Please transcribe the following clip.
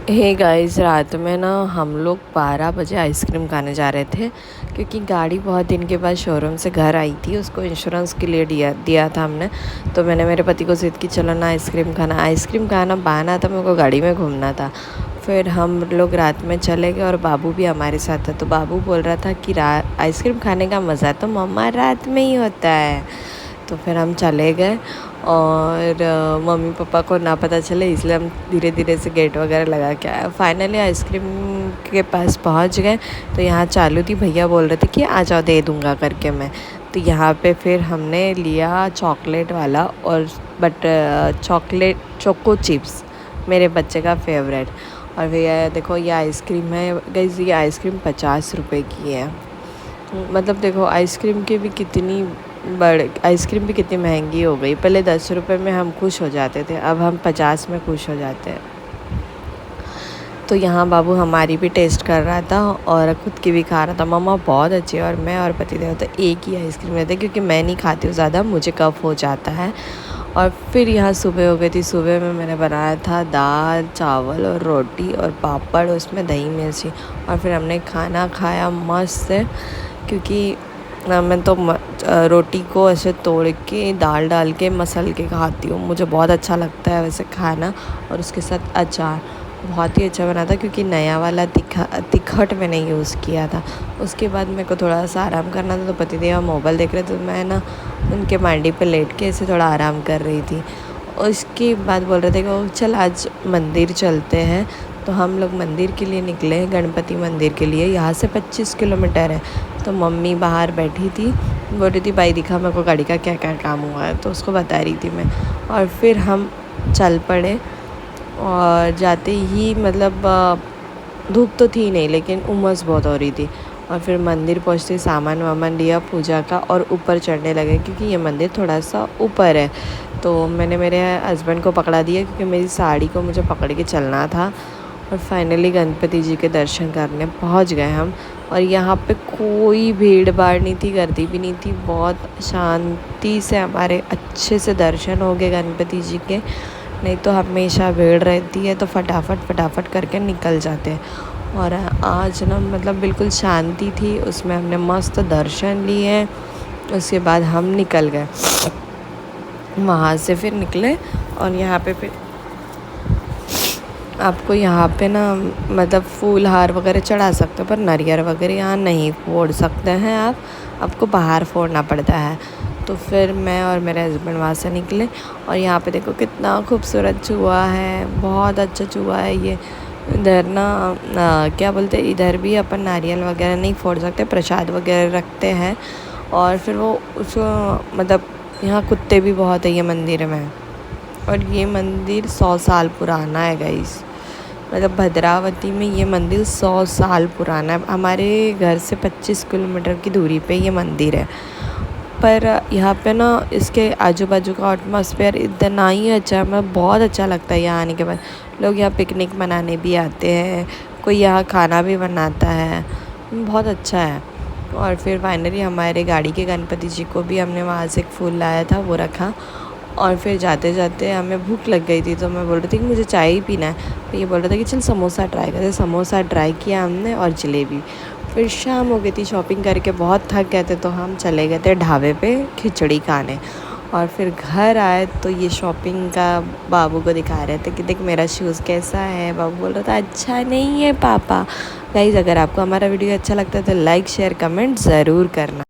Hey guys, रात में ना हम लोग 12 बजे आइसक्रीम खाने जा रहे थे क्योंकि गाड़ी बहुत दिन के बाद शोरूम से घर आई थी। उसको इंश्योरेंस के लिए दिया था हमने। तो मैंने मेरे पति को ज़िद की चलो ना आइसक्रीम खाना बहाना था, मेरे को गाड़ी में घूमना था। फिर हम लोग रात में चले गए और बाबू भी हमारे साथ था। तो बाबू बोल रहा था कि आइसक्रीम खाने का मज़ा तो मम्मा रात में ही होता है। तो फिर हम चले गए और मम्मी पापा को ना पता चले, इसलिए हम धीरे धीरे से गेट वगैरह लगा के आए। फाइनली आइसक्रीम के पास पहुंच गए तो यहाँ चालू थी, भैया बोल रहे थे कि आ जाओ दे दूँगा करके मैं। तो यहाँ पे फिर हमने लिया चॉकलेट वाला और चॉकलेट चोको चिप्स, मेरे बच्चे का फेवरेट। और भैया देखो ये आइसक्रीम है गाइस, ये आइसक्रीम 50 रुपए की है। मतलब देखो आइसक्रीम भी कितनी महंगी हो गई। पहले 10 रुपए में हम खुश हो जाते थे, अब हम 50 में खुश हो जाते हैं। तो यहाँ बाबू हमारी भी टेस्ट कर रहा था और ख़ुद की भी खा रहा था। मम्मा बहुत अच्छी है और मैं और पतिदेव तो एक ही आइसक्रीम लेते क्योंकि मैं नहीं खाती हूँ ज़्यादा, मुझे कफ हो जाता है। और फिर यहाँ सुबह हो गई थी। सुबह में मैंने बनाया था दाल चावल और रोटी और पापड़, उसमें दही मिर्ची। और फिर हमने खाना खाया मस्त से, क्योंकि मैं तो रोटी को ऐसे तोड़ के दाल डाल के मसल के खाती हूँ, मुझे बहुत अच्छा लगता है वैसे खाना। और उसके साथ अचार बहुत ही अच्छा बना था क्योंकि नया वाला तिखट मैंने यूज़ किया था। उसके बाद मेरे को थोड़ा सा आराम करना था तो पतिदेव मोबाइल देख रहे थे, तो मैं ना उनके मांडी पे लेट के ऐसे थोड़ा आराम कर रही थी। उसके बाद बोल रहे थे कि चल आज मंदिर चलते हैं। तो हम लोग मंदिर के लिए निकले, गणपति मंदिर के लिए। यहाँ से 25 किलोमीटर है। तो मम्मी बाहर बैठी थी, बोल रही थी भाई दिखा मेरे को गाड़ी का क्या क्या काम हुआ है, तो उसको बता रही थी मैं। और फिर हम चल पड़े और जाते ही मतलब धूप तो थी नहीं लेकिन उमस बहुत हो रही थी। और फिर मंदिर पहुँचते सामान वामान लिया पूजा का और ऊपर चढ़ने लगे क्योंकि ये मंदिर थोड़ा सा ऊपर है। तो मैंने मेरे हस्बैंड को पकड़ा दिया क्योंकि मेरी साड़ी को मुझे पकड़ के चलना था। और फाइनली गणपति जी के दर्शन करने पहुंच गए हम। और यहाँ पे कोई भीड़ भाड़ नहीं थी, गर्दी भी नहीं थी, बहुत शांति से हमारे अच्छे से दर्शन हो गए गणपति जी के। नहीं तो हमेशा भीड़ रहती है तो फटाफट करके निकल जाते हैं। और आज ना मतलब बिल्कुल शांति थी, उसमें हमने मस्त दर्शन लिए। उसके बाद हम निकल गए वहाँ से, फिर निकले। और यहाँ पे फिर आपको यहाँ पे ना मतलब फूल हार वगैरह चढ़ा सकते हो, पर नारियल वगैरह यहाँ नहीं फोड़ सकते हैं आपको बाहर फोड़ना पड़ता है। तो फिर मैं और मेरे हस्बैंड वहाँ से निकले। और यहाँ पे देखो कितना खूबसूरत चूहा है, बहुत अच्छा चूहा है ये। इधर ना क्या बोलते हैं, इधर भी अपन नारियल वगैरह नहीं फोड़ सकते, प्रसाद वगैरह रखते हैं। और फिर वो उसको मतलब यहाँ कुत्ते भी बहुत है ये मंदिर में। और ये मंदिर 100 साल पुराना है गाइस, मतलब भद्रावती में ये मंदिर 100 साल पुराना है। हमारे घर से 25 किलोमीटर की दूरी पे ये मंदिर है। पर यहाँ पे ना इसके आजू बाजू का एटमॉस्फेयर इतना ही अच्छा है, मतलब बहुत अच्छा लगता है यहाँ आने के बाद। लोग यहाँ पिकनिक मनाने भी आते हैं, कोई यहाँ खाना भी बनाता है, बहुत अच्छा है। और फिर फाइनली हमारे गाड़ी के गणपति जी को भी हमने वहाँ से एक फूल लाया था वो रखा। और फिर जाते जाते हमें भूख लग गई थी तो मैं बोल रही थी कि मुझे चाय ही पीना है। तो ये बोल रहा था कि चल समोसा ट्राई करते। समोसा ट्राई किया हमने और जलेबी। फिर शाम हो गई थी, शॉपिंग करके बहुत थक गए थे तो हम चले गए थे ढाबे पे खिचड़ी खाने। और फिर घर आए तो ये शॉपिंग का बाबू को दिखा रहे थे कि देख मेरा शूज़ कैसा है। बाबू बोल रहा था अच्छा नहीं है पापा। गाइस, अगर आपको हमारा वीडियो अच्छा लगता है तो लाइक शेयर कमेंट ज़रूर करना।